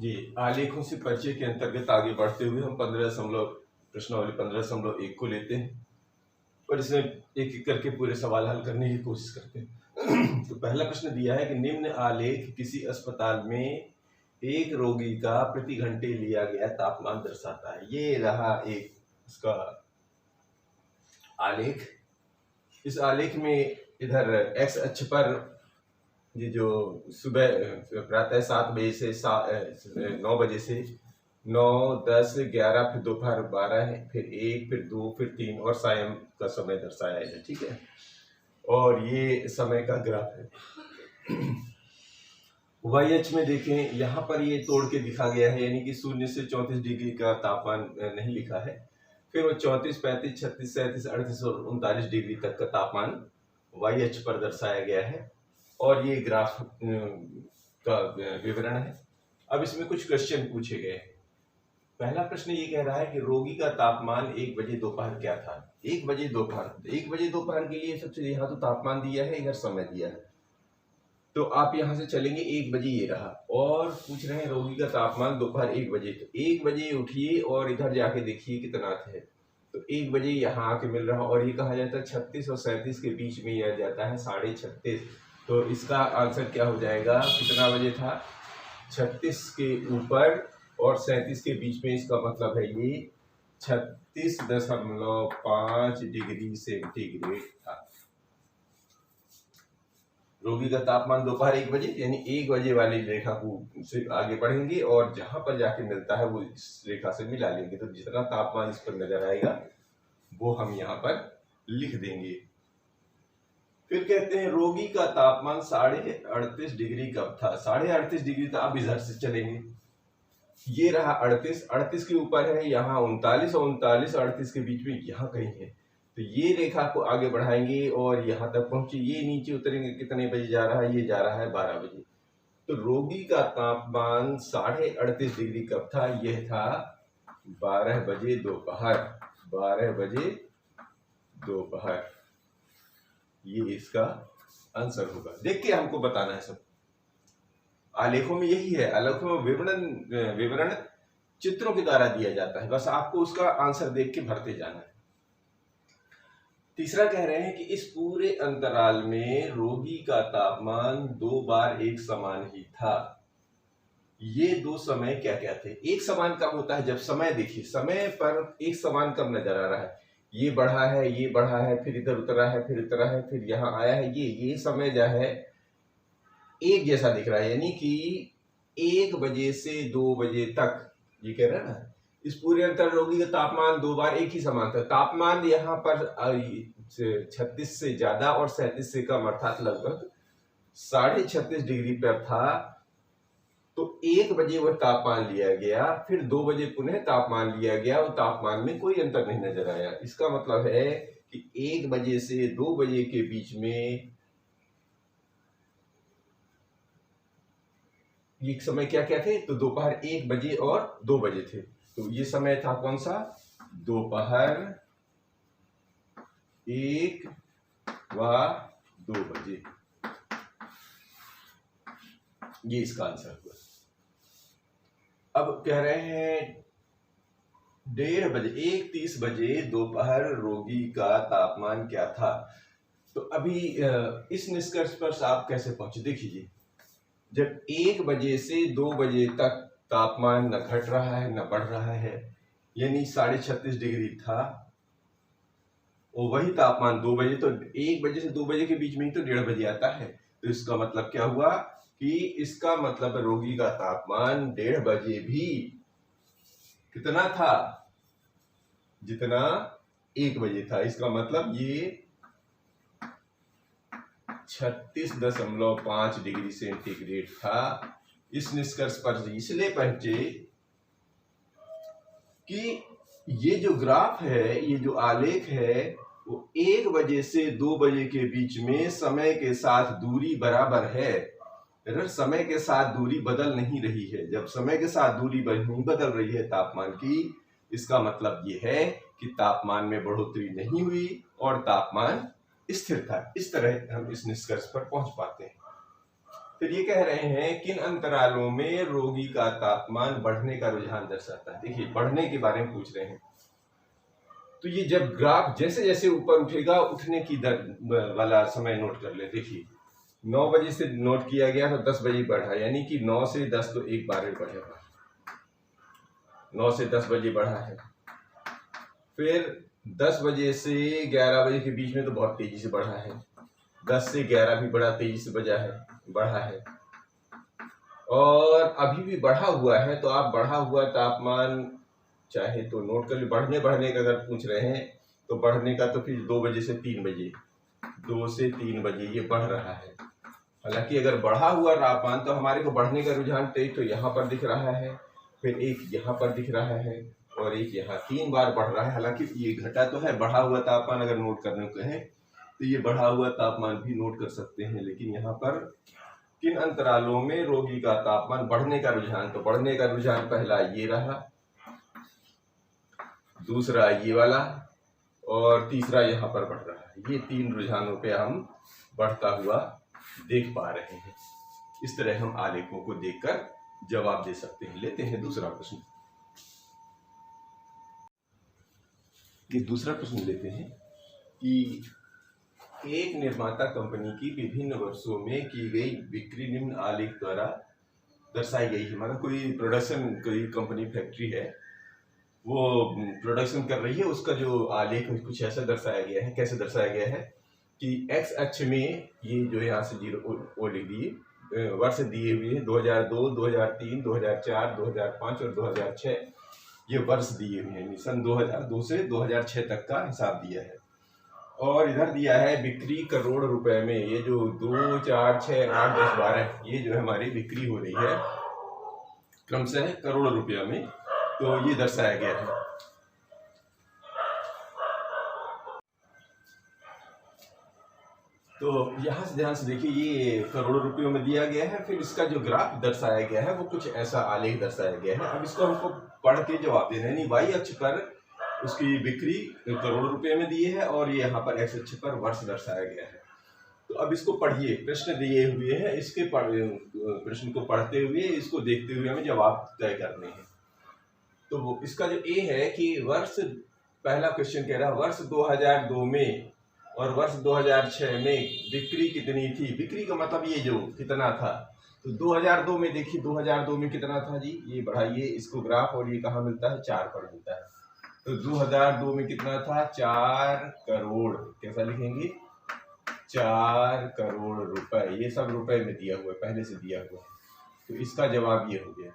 जी, आलेखों से परिचय के अंतर्गत आगे बढ़ते हुए हम प्रश्नावली 15.1 को लेते हैं और इसमें एक एक करके पूरे सवाल हल करने की कोशिश करते हैं। तो पहला प्रश्न दिया है कि निम्न आलेख किसी अस्पताल में एक रोगी का प्रति घंटे लिया गया तापमान दर्शाता है। ये रहा एक इसका आलेख। इस आलेख में इधर एक्स अक्ष पर ये जो सुबह प्रातः 7 बजे से 9 बजे से 9, 10, 11, फिर दोपहर 12 है, फिर 1, फिर 2, फिर 3 और सायं का समय दर्शाया है। ठीक है, और ये समय का ग्राफ है। वाई अक्ष में देखें, यहाँ पर ये तोड़ के दिखा गया है, यानी कि 0 से 34 डिग्री का तापमान नहीं लिखा है। फिर वो 34, 35, 36, 37, 38 और 39 डिग्री तक का तापमान वाई अक्ष पर दर्शाया गया है और ये ग्राफ का विवरण है। अब इसमें कुछ क्वेश्चन पूछे गए हैं। पहला प्रश्न ये कह रहा है कि रोगी का तापमान 1 बजे दोपहर क्या था। 1 बजे दोपहर के लिए सबसे यहाँ तो तापमान दिया है, इधर समय दिया है, तो आप यहाँ से चलेंगे 1 बजे ये रहा, और पूछ रहे हैं रोगी का तापमान दोपहर 1 बजे। तो 1 बजे उठिए और इधर जाके देखिए कितना है, तो 1 बजे यहाँ आके मिल रहा, और ये कहा जाता है 36 और 37 के बीच में यह जाता है 36.5। तो इसका आंसर क्या हो जाएगा, कितना बजे था, 36 के ऊपर और 37 के बीच में, इसका मतलब है ये 36.5 डिग्री सेंटीग्रेड था। रोगी का तापमान दोपहर 1 बजे, यानी 1 बजे वाली रेखा को से आगे बढ़ेंगे और जहां पर जाके मिलता है वो इस रेखा से मिला लेंगे, तो जितना तापमान इस पर नजर आएगा वो हम यहाँ पर लिख देंगे। फिर कहते हैं रोगी का तापमान 38.5 डिग्री कब था। 38.5 डिग्री था। अब इधर से चलेंगे, ये रहा 38 के ऊपर है, यहाँ 39 और 38 के बीच में यहाँ कहीं है, तो ये रेखा को आगे बढ़ाएंगे और यहाँ तक पहुंचे, ये नीचे उतरेंगे, कितने बजे जा रहा है, ये जा रहा है 12 बजे। तो रोगी का तापमान 38.5 डिग्री कब था, यह था 12 बजे दोपहर। 12 बजे दोपहर, ये इसका आंसर होगा। देख के हमको बताना है सब। आलेखों में यही है, आलेखों में विवरण चित्रों के द्वारा दिया जाता है, बस आपको उसका आंसर देख के भरते जाना है। तीसरा कह रहे हैं कि इस पूरे अंतराल में रोगी का तापमान 2 बार एक समान ही था। ये दो समय क्या क्या थे। एक समान कब होता है, जब समय देखिए, समय पर एक समान कब नजर आ रहा है, ये बढ़ा है, ये बढ़ा है, फिर इधर उतरा है, फिर उतरा है, फिर यहाँ आया है, ये समय जो है एक जैसा दिख रहा है, यानी कि 1 बजे से 2 बजे तक, ये कह रहा है ना, इस पूरे अंतर रोगी का तापमान 2 बार एक ही समान था। तापमान यहाँ पर 36 से ज्यादा और 37 से कम, अर्थात लगभग 36.5 डिग्री पर था। तो 1 बजे वह तापमान लिया गया, फिर 2 बजे पुनः तापमान लिया गया और तापमान में कोई अंतर नहीं नजर आया। इसका मतलब है कि 1 बजे से 2 बजे के बीच में ये समय क्या क्या थे, तो दोपहर 1 बजे और 2 बजे थे। तो ये समय था कौन सा, दोपहर 1 व 2 बजे, ये इसका आंसर हुआ। अब कह रहे हैं 1:30 बजे, 1:30 बजे दोपहर रोगी का तापमान क्या था। तो अभी इस निष्कर्ष पर आप कैसे पहुंचे, देखिए, जब 1 बजे से 2 बजे तक तापमान न घट रहा है न बढ़ रहा है, यानी 36.5 डिग्री था, और वही तापमान 2 बजे, तो 1 बजे से 2 बजे के बीच में ही तो 1:30 बजे आता है। तो इसका मतलब क्या हुआ कि इसका मतलब रोगी का तापमान 1:30 बजे भी कितना था, जितना 1 बजे था। इसका मतलब ये 36.5 डिग्री सेंटीग्रेड था। इस निष्कर्ष पर इसलिए पहुंचे कि ये जो ग्राफ है, ये जो आलेख है, वो 1 बजे से 2 बजे के बीच में समय के साथ दूरी बराबर है। अगर समय के साथ दूरी बदल नहीं रही है, जब समय के साथ दूरी नहीं बदल रही है तापमान की, इसका मतलब ये है कि तापमान में बढ़ोतरी नहीं हुई और तापमान स्थिर था। इस तरह हम इस निष्कर्ष पर पहुंच पाते हैं। फिर ये कह रहे हैं किन अंतरालों में रोगी का तापमान बढ़ने का रुझान दर्शाता है। देखिए बढ़ने के बारे में पूछ रहे हैं, तो ये जब ग्राफ जैसे जैसे ऊपर उठेगा उठने की दर वाला समय नोट कर ले। देखिए 9 बजे से नोट किया गया तो 10 बजे बढ़ा, यानी कि 9 से 10 तो एक बार में बढ़ेगा, 9 से 10 बजे बढ़ा है। फिर 10 बजे से 11 बजे के बीच में तो बहुत तेजी से बढ़ा है, 10 से 11 भी बड़ा तेजी से बढ़ा है, और अभी भी बढ़ा हुआ है। तो आप बढ़ा हुआ तापमान चाहे तो नोट कर ली। बढ़ने का अगर पूछ रहे हैं तो बढ़ने का तो फिर 2 बजे से 3 बजे, 2 से 3 बजे ये बढ़ रहा है। हालांकि अगर बढ़ा हुआ तापमान तो हमारे को बढ़ने का रुझान तो यहाँ पर दिख रहा है, फिर एक यहाँ पर दिख रहा है, और एक यहाँ 3 बार बढ़ रहा है। हालांकि ये घटा तो है, बढ़ा हुआ तापमान अगर नोट करने को कहें तो ये बढ़ा हुआ तापमान भी नोट कर सकते हैं। लेकिन यहाँ पर किन अंतरालों में रोगी का तापमान बढ़ने का रुझान, तो बढ़ने का रुझान पहला ये रहा, दूसरा ये वाला, और तीसरा यहाँ पर बढ़ रहा है। ये 3 रुझानों पे हम बढ़ता हुआ देख पा रहे हैं। इस तरह हम आलेखों को देखकर जवाब दे सकते हैं। लेते हैं दूसरा प्रश्न। ये दूसरा प्रश्न लेते हैं कि एक निर्माता कंपनी की विभिन्न वर्षों में की गई बिक्री निम्न आलेख द्वारा दर्शाई गई है। मतलब कोई प्रोडक्शन, कोई कंपनी फैक्ट्री है, वो प्रोडक्शन कर रही है, उसका जो आलेख कुछ ऐसा दर्शाया गया है। कैसे दर्शाया गया है कि एक्स अक्ष में ये जो यहाँ से 0 लिख दिए वर्ष दिए हुए हैं, 2002, 2003, 2004, 2005 और 2006 ये वर्ष दिए हुए हैं। सन 2002 से 2006 तक का हिसाब दिया है। और इधर दिया है बिक्री करोड़ रुपए में। ये जो 2, 4, 6, 8, 10, 12 ये जो है हमारी बिक्री हो रही है क्रमशः करोड़ रुपया में, तो ये दर्शाया गया है। तो यहाँ से ध्यान से देखिए, ये करोड़ों रुपयों में दिया गया है। फिर इसका जो ग्राफ दर्शाया गया है वो कुछ ऐसा आलेख दर्शाया गया है। अब इसको हमको पढ़ के जवाब देना है। यानी वाई अक्ष पर उसकी बिक्री करोड़ रुपए में दी है, और ये यहाँ पर एक्स अक्ष पर वर्ष दर्शाया गया है। तो अब इसको पढ़िए, प्रश्न दिए हुए हैं, इसके प्रश्न को पढ़ते हुए इसको देखते हुए हमें जवाब तय करने हैं। तो इसका जो ए है कि वर्ष, पहला क्वेश्चन कह रहा है वर्ष 2002 में और वर्ष 2006 में बिक्री कितनी थी। बिक्री का मतलब ये जो कितना था, तो 2002 में देखिए 2002 में कितना था जी, ये बढ़ाइए इसको ग्राफ, और ये कहाँ मिलता है, 4 पर मिलता है। तो 2002 में कितना था, 4 करोड़। कैसा लिखेंगे, 4 करोड़ रुपए। ये सब रुपए में दिया हुआ है, पहले से दिया हुआ है। तो इसका जवाब ये हो गया।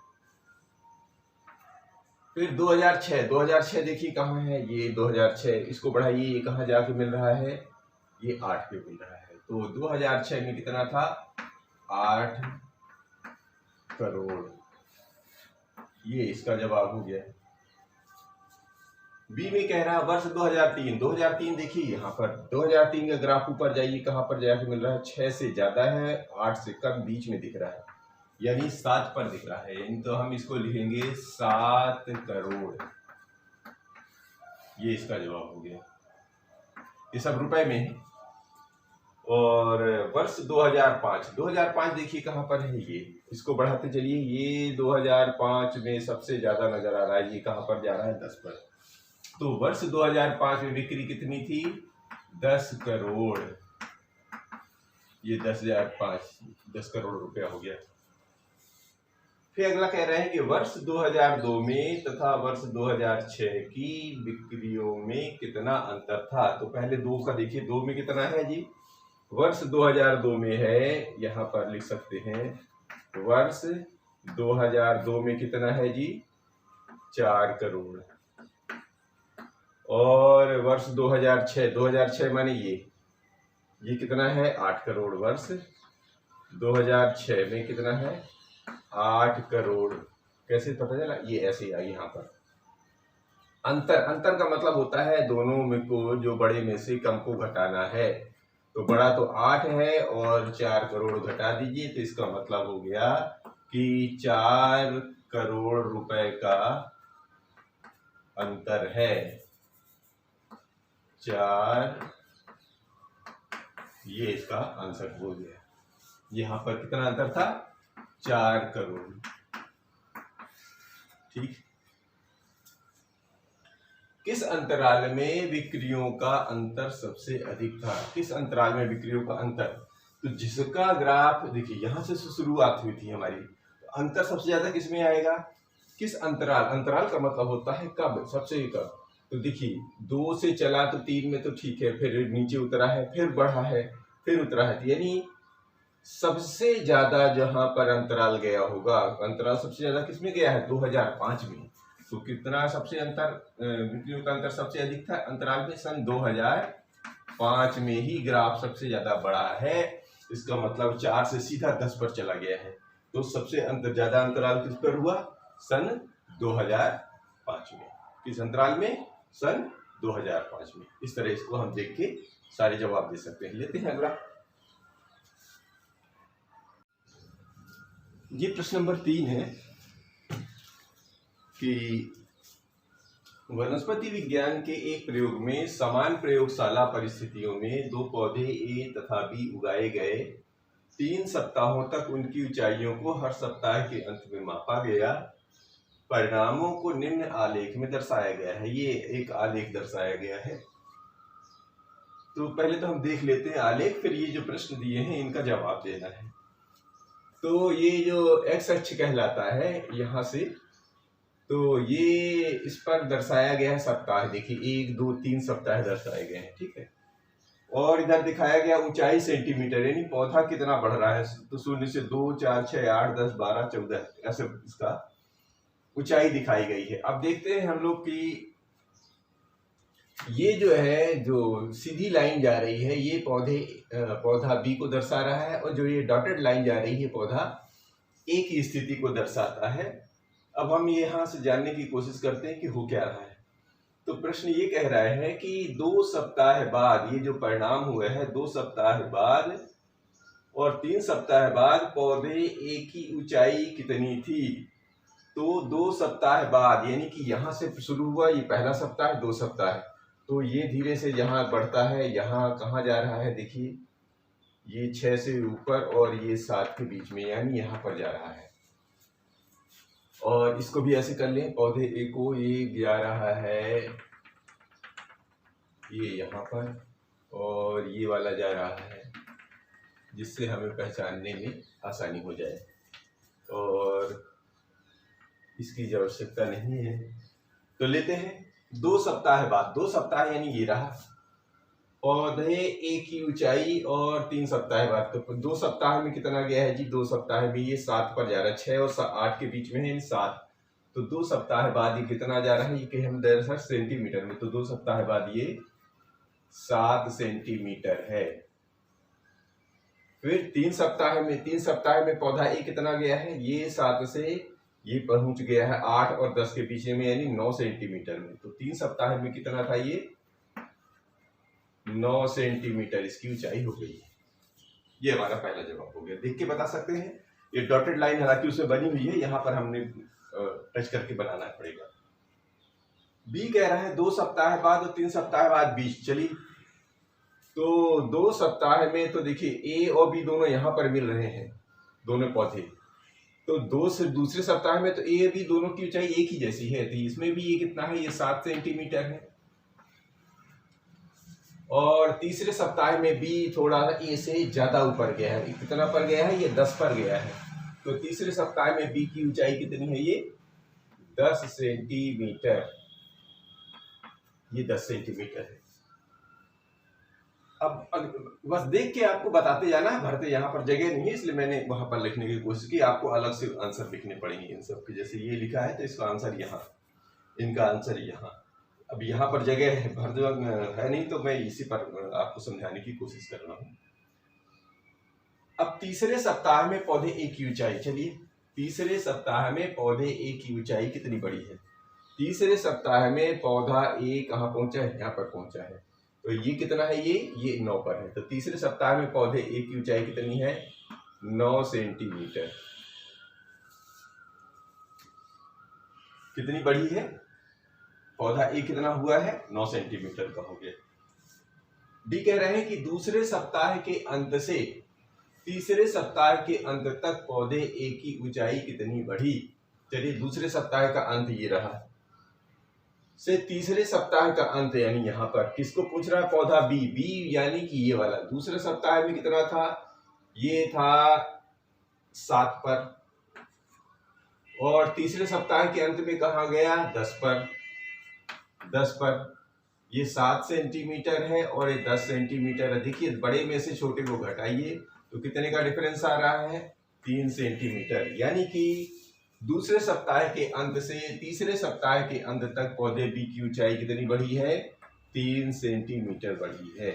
फिर 2006 देखिए कहाँ है, ये 2006, इसको बढ़ाइए, ये कहाँ जाके मिल रहा है, ये 8 पे मिल रहा है। तो 2006 में कितना था, 8 करोड़। ये इसका जवाब हो गया। बी में कह रहा है वर्ष 2003 देखिए यहाँ पर 2003 का ग्राफ ऊपर जाइए, कहाँ पर जाके मिल रहा है, 6 से ज्यादा है, 8 से कम, बीच में दिख रहा है, यानी 7 पर दिख रहा है। यानी तो हम इसको लिखेंगे 7 करोड़। ये इसका जवाब हो गया। ये सब रुपए में है। और वर्ष 2005 देखिए कहाँ पर है, ये इसको बढ़ाते चलिए, ये 2005 में सबसे ज्यादा नजर आ रहा है। ये कहाँ पर जा रहा है, 10 पर। तो वर्ष 2005 में बिक्री कितनी थी, 10 करोड़। ये 10 करोड़ रुपया हो गया। फिर अगला कह रहे हैं कि वर्ष 2002 में तथा वर्ष 2006 की बिक्रियों में कितना अंतर था। तो पहले 2 का देखिए, 2 में कितना है जी, वर्ष 2002 में है, यहाँ पर लिख सकते हैं वर्ष 2002 में कितना है जी, 4 करोड़। और वर्ष 2006 माने ये कितना है, 8 करोड़। वर्ष 2006 में कितना है, 8 करोड़। कैसे पता चला, ये ऐसे आई यहाँ पर। अंतर का मतलब होता है दोनों में को जो बड़े में से कम को घटाना है। तो बड़ा तो 8 है और 4 करोड़ घटा दीजिए, तो इसका मतलब हो गया कि 4 करोड़ रुपए का अंतर है। 4, ये इसका आंसर हो गया। यहाँ पर कितना अंतर था, 4 करोड़। ठीक। किस अंतराल में बिक्रियों का अंतर सबसे अधिक था? किस अंतराल में बिक्रियों का अंतर? तो जिसका ग्राफ देखिए यहां से शुरुआत हुई थी हमारी, तो अंतर सबसे ज्यादा किस में आएगा? किस अंतराल? अंतराल का मतलब होता है कब, सबसे कब। तो देखिए 2 से चला तो 3 में तो ठीक है, फिर नीचे उतरा है, फिर बढ़ा है, फिर उतरा है, तो यानी सबसे ज्यादा जहां पर अंतराल गया होगा, अंतराल सबसे ज्यादा किसमें गया है? 2005 में। तो कितना सबसे बिक्रियों का अंतर सबसे अधिक था अंतराल में? सन 2005 में ही ग्राफ सबसे ज्यादा बड़ा है। इसका मतलब 4 से सीधा 10 पर चला गया है। तो सबसे ज्यादा अंतराल किस पर हुआ? सन 2005 में। किस अंतराल में? सन 2005 में। इस तरह इसको हम देख के सारे जवाब दे सकते हैं। लेते हैं अगला। ये प्रश्न नंबर 3 है कि वनस्पति विज्ञान के एक प्रयोग में समान प्रयोगशाला परिस्थितियों में 2 पौधे ए तथा बी उगाए गए। 3 सप्ताहों तक उनकी ऊंचाइयों को हर सप्ताह के अंत में मापा गया। परिणामों को निम्न आलेख में दर्शाया गया है। ये एक आलेख दर्शाया गया है। तो पहले तो हम देख लेते हैं आलेख, फिर ये जो प्रश्न दिए हैं इनका जवाब देना है। तो ये जो एक्स अक्ष कहलाता है यहां से, तो ये इस पर दर्शाया गया है सप्ताह। देखिए 1 2 3 सप्ताह दर्शाए गए हैं, ठीक है। और इधर दिखाया गया ऊंचाई सेंटीमीटर, यानी पौधा कितना बढ़ रहा है। तो 0 से 2 4 6 8 10 12 14 ऐसे इसका ऊंचाई दिखाई गई है। अब देखते हैं हम लोग कि ये जो है, जो सीधी लाइन जा रही है ये पौधा बी को दर्शा रहा है, और जो ये डॉटेड लाइन जा रही है पौधा ए की स्थिति को दर्शाता है। अब हम यहाँ से जानने की कोशिश करते हैं कि हो क्या रहा है। तो प्रश्न ये कह रहा है कि 2 सप्ताह बाद, ये जो परिणाम हुए हैं 2 सप्ताह बाद और 3 सप्ताह बाद पौधे ए की ऊंचाई कितनी थी। तो 2 सप्ताह बाद यानी कि यहाँ से शुरू हुआ, ये पहला सप्ताह 2 सप्ताह, तो ये धीरे से यहाँ बढ़ता है, यहाँ कहाँ जा रहा है देखिए, ये 6 से ऊपर और ये 7 के बीच में, यानी यहाँ पर जा रहा है। और इसको भी ऐसे कर लें, पौधे ए को ये जा रहा है ये यहाँ पर, और ये वाला जा रहा है, जिससे हमें पहचानने में आसानी हो जाए। और इसकी आवश्यकता नहीं है। तो लेते हैं 2 सप्ताह बाद, 2 सप्ताह यानी ये रहा पौधे ए की ऊंचाई, और 3 सप्ताह बाद, तो 2 सप्ताह में कितना गया है जी? 2 सप्ताह में ये 7 पर जा रहा है, 6 और 8 के बीच में है 7। तो 2 सप्ताह बाद ये कितना जा रहा है? ये कहे हम दरअसल सेंटीमीटर में, तो 2 सप्ताह बाद ये 7 सेंटीमीटर है। फिर 3 सप्ताह में पौधा ए कितना गया है? ये 7 से ये पहुंच गया है 8 और 10 के पीछे में, यानी 9 सेंटीमीटर में। तो 3 सप्ताह में कितना था? ये 9 सेंटीमीटर इसकी ऊंचाई हो गई। ये हमारा पहला जवाब हो गया। देख के बता सकते हैं। ये डॉटेड लाइन हालांकि उसमें बनी हुई है, यहाँ पर हमने टच करके बनाना पड़ेगा। बी कह रहा है 2 सप्ताह बाद और 3 सप्ताह बाद बीच। चलिए, तो 2 सप्ताह में तो देखिए ए और बी दोनों यहाँ पर मिल रहे हैं, दोनों पौधे। तो 2 से दूसरे सप्ताह में तो ए और बी दोनों की ऊंचाई एक ही जैसी है, तो इसमें भी ये कितना है? ये 7 सेंटीमीटर है। और तीसरे सप्ताह में बी थोड़ा ए से ज्यादा ऊपर गया है। कितना पर गया है? ये 10 पर गया है। तो तीसरे सप्ताह में बी की ऊंचाई कितनी है? ये 10 सेंटीमीटर। ये 10 सेंटीमीटर है। अब बस देख के आपको बताते जाना है, भरते यहाँ पर जगह नहीं है, इसलिए मैंने वहां पर लिखने की कोशिश की। आपको अलग से आंसर लिखने पड़ेंगे इन सब के। जैसे ये लिखा है तो इसका आंसर यहाँ, इनका आंसर यहाँ। अब यहाँ पर जगह है, भर है नहीं, तो मैं इसी पर आपको समझाने की कोशिश कर रहा हूँ। अब तीसरे सप्ताह में पौधे ए की ऊंचाई, चलिए तीसरे सप्ताह में पौधे ए की ऊंचाई कितनी बड़ी है? तीसरे सप्ताह में पौधा ए कहाँ पहुंचा है? यहाँ पर पहुंचा है। तो ये कितना है? ये 9 पर है। तो तीसरे सप्ताह में पौधे ए की ऊंचाई कितनी है? 9 सेंटीमीटर। कितनी बड़ी है? पौधा ए कितना हुआ है? 9 सेंटीमीटर का हो गया। डी कह रहे हैं कि दूसरे सप्ताह के अंत से तीसरे सप्ताह के अंत तक पौधे ए की ऊंचाई कितनी बढ़ी। चलिए दूसरे सप्ताह का अंत ये रहा, से तीसरे सप्ताह का अंत यानी यहाँ पर किसको पूछ रहा है, पौधा बी, बी यानी कि ये वाला दूसरे सप्ताह में कितना था, ये था 7 पर, और तीसरे सप्ताह के अंत में कहा गया 10 पर। 10 पर ये 7 सेंटीमीटर है और ये 10 सेंटीमीटर है। देखिए बड़े में से छोटे को घटाइए तो कितने का डिफरेंस आ रहा है, 3 सेंटीमीटर। यानी कि दूसरे सप्ताह के अंत से तीसरे सप्ताह के अंत तक पौधे बी की ऊंचाई कितनी बढ़ी है, 3 सेंटीमीटर बढ़ी है।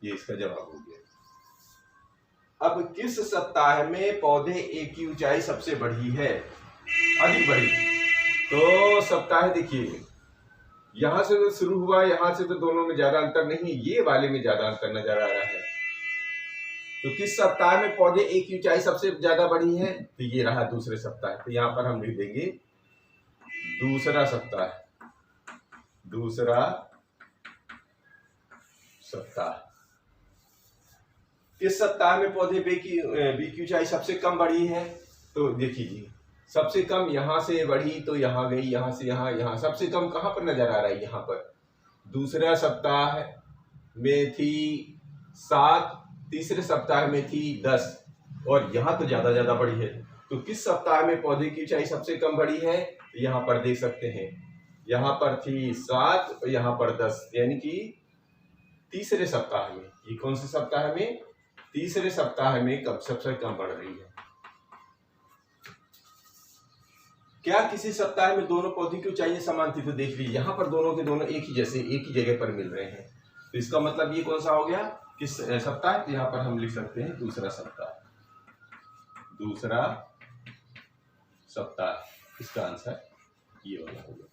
ये इसका जवाब हो गया। अब किस सप्ताह में पौधे ए की ऊंचाई सबसे बढ़ी है, अधिक बढ़ी। तो सप्ताह देखिए यहां से तो शुरू हुआ, यहां से तो दोनों में ज्यादा अंतर नहीं, ये वाले में ज्यादा अंतर नजर आ रहा है। तो किस सप्ताह में पौधे ए की ऊंचाई सबसे ज्यादा बढ़ी है, तो ये रहा दूसरे सप्ताह। तो यहां पर हम लिख देंगे दूसरा सप्ताह, दूसरा सप्ताह। किस सप्ताह में पौधे बी की ऊंचाई सबसे कम बढ़ी है, तो देखिए सबसे कम यहां से बढ़ी तो यहां गई, यहां से यहां, यहां सबसे कम कहां पर नजर आ रहा है, यहां पर दूसरा सप्ताह में थी 7, तीसरे सप्ताह में थी 10, और यहां तो ज्यादा बढ़ी है। तो किस सप्ताह में पौधे की ऊंचाई सबसे कम बढ़ी है, तो यहां पर देख सकते हैं, यहां पर थी 7 और यहां पर 10, यानी कि तीसरे सप्ताह में। ये कौन से सप्ताह में, तीसरे सप्ताह में कब सबसे कम बढ़ रही है। क्या किसी सप्ताह में दोनों पौधे की ऊंचाई समान थी, तो देख लीजिए यहाँ पर दोनों के दोनों एक ही जैसे एक ही जगह पर मिल रहे हैं। तो इसका मतलब ये कौन सा हो गया, किस सप्ताह, तो यहाँ पर हम लिख सकते हैं दूसरा सप्ताह, दूसरा सप्ताह। इसका आंसर ये वाला होगा।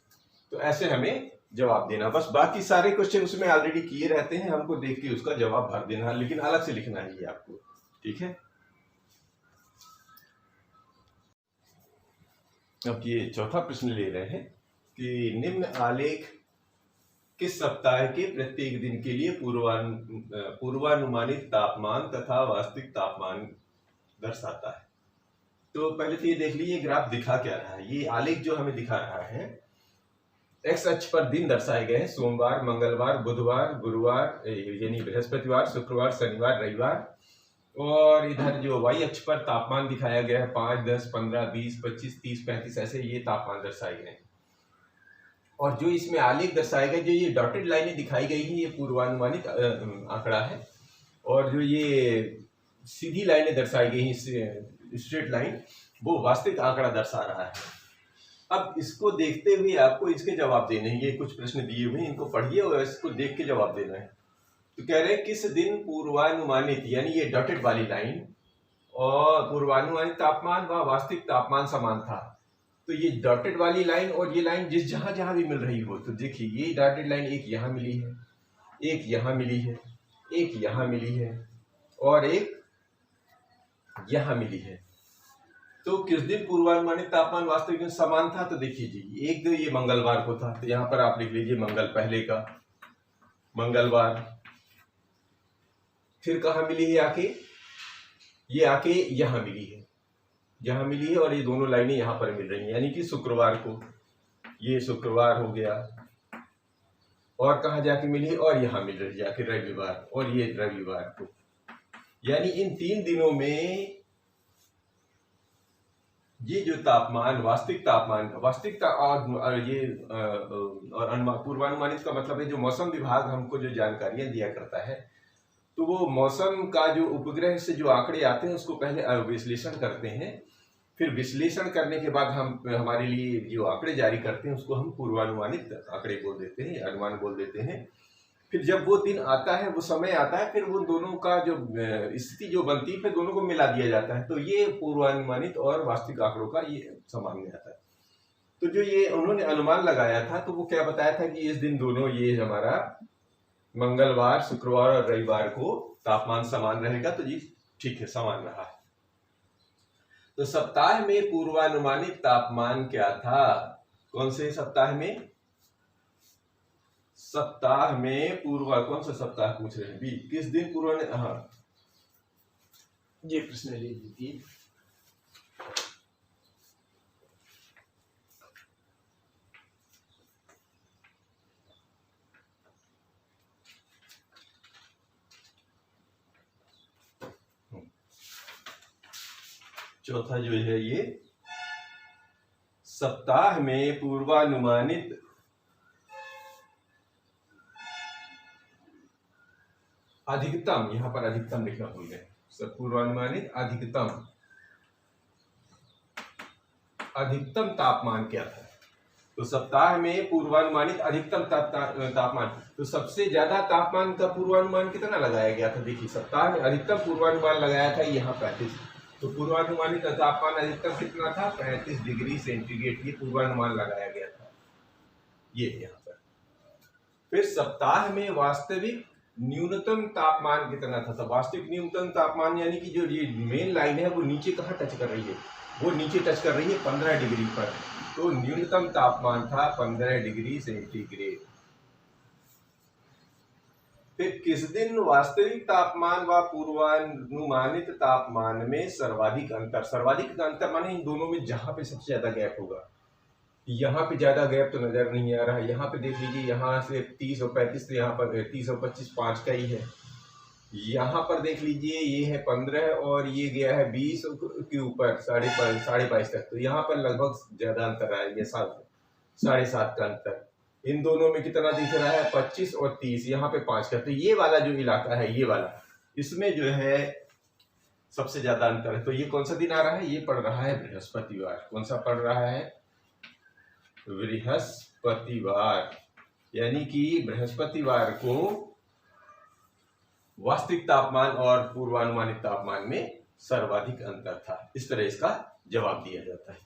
तो ऐसे हमें जवाब देना, बस बाकी सारे क्वेश्चन उसमें ऑलरेडी किए रहते हैं, हमको देख के उसका जवाब भर देना, लेकिन अलग से लिखना है ये आपको, ठीक है। अब ये चौथा प्रश्न ले रहे हैं कि निम्न आलेख किस सप्ताह के प्रत्येक दिन के लिए पूर्वानुमानित तापमान तथा वास्तविक तापमान दर्शाता है। तो पहले तो ये देख लीजिए ग्राफ दिखा क्या रहा है। ये आलेख जो हमें दिखा रहा है, एक्स अक्ष पर दिन दर्शाए गए हैं, सोमवार, मंगलवार, बुधवार, गुरुवार यानी बृहस्पतिवार, शुक्रवार, शनिवार, रविवार, और इधर जो वाई अक्ष पर तापमान दिखाया गया है 5, 10, 15, 20, 25, 30, 35 ऐसे ये तापमान दर्शाए गए हैं। और जो इसमें आलेख दर्शाए गए, जो ये डॉटेड लाइनें दिखाई गई हैं, ये पूर्वानुमानित आंकड़ा है, और जो ये सीधी लाइनें दर्शाई गई हैं, स्ट्रेट लाइन, वो वास्तविक आंकड़ा दर्शा रहा है। अब इसको देखते हुए आपको इसके जवाब देने हैं। ये कुछ प्रश्न दिए हुए हैं, इनको पढ़िए और इसको देख के जवाब देना है। तो कह रहे हैं किस दिन पूर्वानुमानित, यानी ये डॉटेड वाली लाइन, और पूर्वानुमानित तापमान व वास्तविक तापमान समान था। तो ये डॉटेड वाली लाइन और ये लाइन जिस जहां जहां भी मिल रही हो, तो देखिए ये डॉटेड लाइन एक यहाँ मिली है, एक यहाँ मिली है, एक यहाँ मिली है, और एक यहाँ मिली है। तो किस दिन पूर्वानुमानित तापमान वास्तविक में समान था, तो देखिए जी एक दिन ये मंगलवार को था, तो यहाँ पर आप लिख लीजिए मंगल, पहले का मंगलवार। फिर कहाँ मिली है आके, ये आके यहाँ मिली है, यहाँ मिली है, और ये दोनों लाइनें यहाँ पर मिल रही हैं, यानी कि शुक्रवार को, ये शुक्रवार हो गया, और कहाँ जाके मिली है, और यहाँ मिल रही जाके रविवार, और ये रविवार को। यानी इन 3 दिनों में ये जो तापमान, वास्तविक तापमान, और पूर्वानुमानित का मतलब है जो मौसम विभाग हमको जो जानकारियां दिया करता है, तो वो मौसम का जो उपग्रह से जो आंकड़े आते हैं उसको पहले विश्लेषण करते हैं, फिर विश्लेषण करने के बाद हम हमारे लिए जो आंकड़े जारी करते हैं उसको हम पूर्वानुमानित आंकड़े बोल देते हैं, अनुमान बोल देते हैं। फिर जब वो दिन आता है, वो समय आता है, फिर वो दोनों का जो स्थिति जो बनती है, फिर दोनों को मिला दिया जाता है, तो ये पूर्वानुमानित और वास्तविक आंकड़ों का ये समान में आता है। तो जो ये उन्होंने अनुमान लगाया था, तो वो क्या बताया था कि इस दिन दोनों, ये हमारा मंगलवार, शुक्रवार और रविवार को तापमान समान रहेगा, तो जी ठीक है, समान रहा है। तो सप्ताह में पूर्वानुमानित तापमान क्या था, कौन से सप्ताह में, सप्ताह में कौन सा सप्ताह पूछ रहे हैं, बी, किस दिन ये प्रश्न ले लीजिए। चौथा जो है ये, सप्ताह में पूर्वानुमानित अधिकतम, यहां पर अधिकतम लिखना भूल गए, सब पूर्वानुमानित अधिकतम तापमान क्या था। तो सप्ताह में पूर्वानुमानित अधिकतम तापमान, तो सबसे ज्यादा तापमान का पूर्वानुमान कितना लगाया गया था। देखिए सप्ताह में अधिकतम पूर्वानुमान लगाया था यहाँ 35, तो पूर्वानुमानित तापमान अधिकतम कितना था, 35 डिग्री सेंटीग्रेड, ये पूर्वानुमान लगाया गया था ये यहाँ पर। फिर सप्ताह में वास्तविक न्यूनतम तापमान कितना था। तो वास्तविक न्यूनतम तापमान यानी कि जो ये मेन लाइन है वो नीचे कहाँ टच कर रही है, वो नीचे टच कर रही है 15 डिग्री पर, तो न्यूनतम तापमान था 15 डिग्री सेंटीग्रेड। फिर किस दिन वास्तविक तापमान व पूर्वानुमानित तापमान में सर्वाधिक अंतर, सर्वाधिक अंतर माने इन दोनों में जहां पे सबसे ज्यादा गैप होगा। यहाँ पे ज्यादा गैप तो नजर नहीं आ रहा है, यहाँ पे देख लीजिए, यहाँ से 30 और 35, तो यहाँ पर 30 और 25 5 का ही है। यहाँ पर देख लीजिए ये है 15 और ये गया है 20 के ऊपर 22.5 तक, तो यहाँ पर लगभग ज्यादा अंतर है, ये 7.5 का अंतर। इन दोनों में कितना दिख रहा है, 25 और 30, यहाँ पे 5 का। तो ये वाला जो इलाका है, ये वाला, इसमें जो है सबसे ज्यादा अंतर है। तो ये कौन सा दिन आ रहा है, ये पड़ रहा है बृहस्पतिवार। कौन सा पड़ रहा है, बृहस्पतिवार, यानी कि बृहस्पतिवार को वास्तविक तापमान और पूर्वानुमानित तापमान में सर्वाधिक अंतर था। इस तरह इसका जवाब दिया जाता है।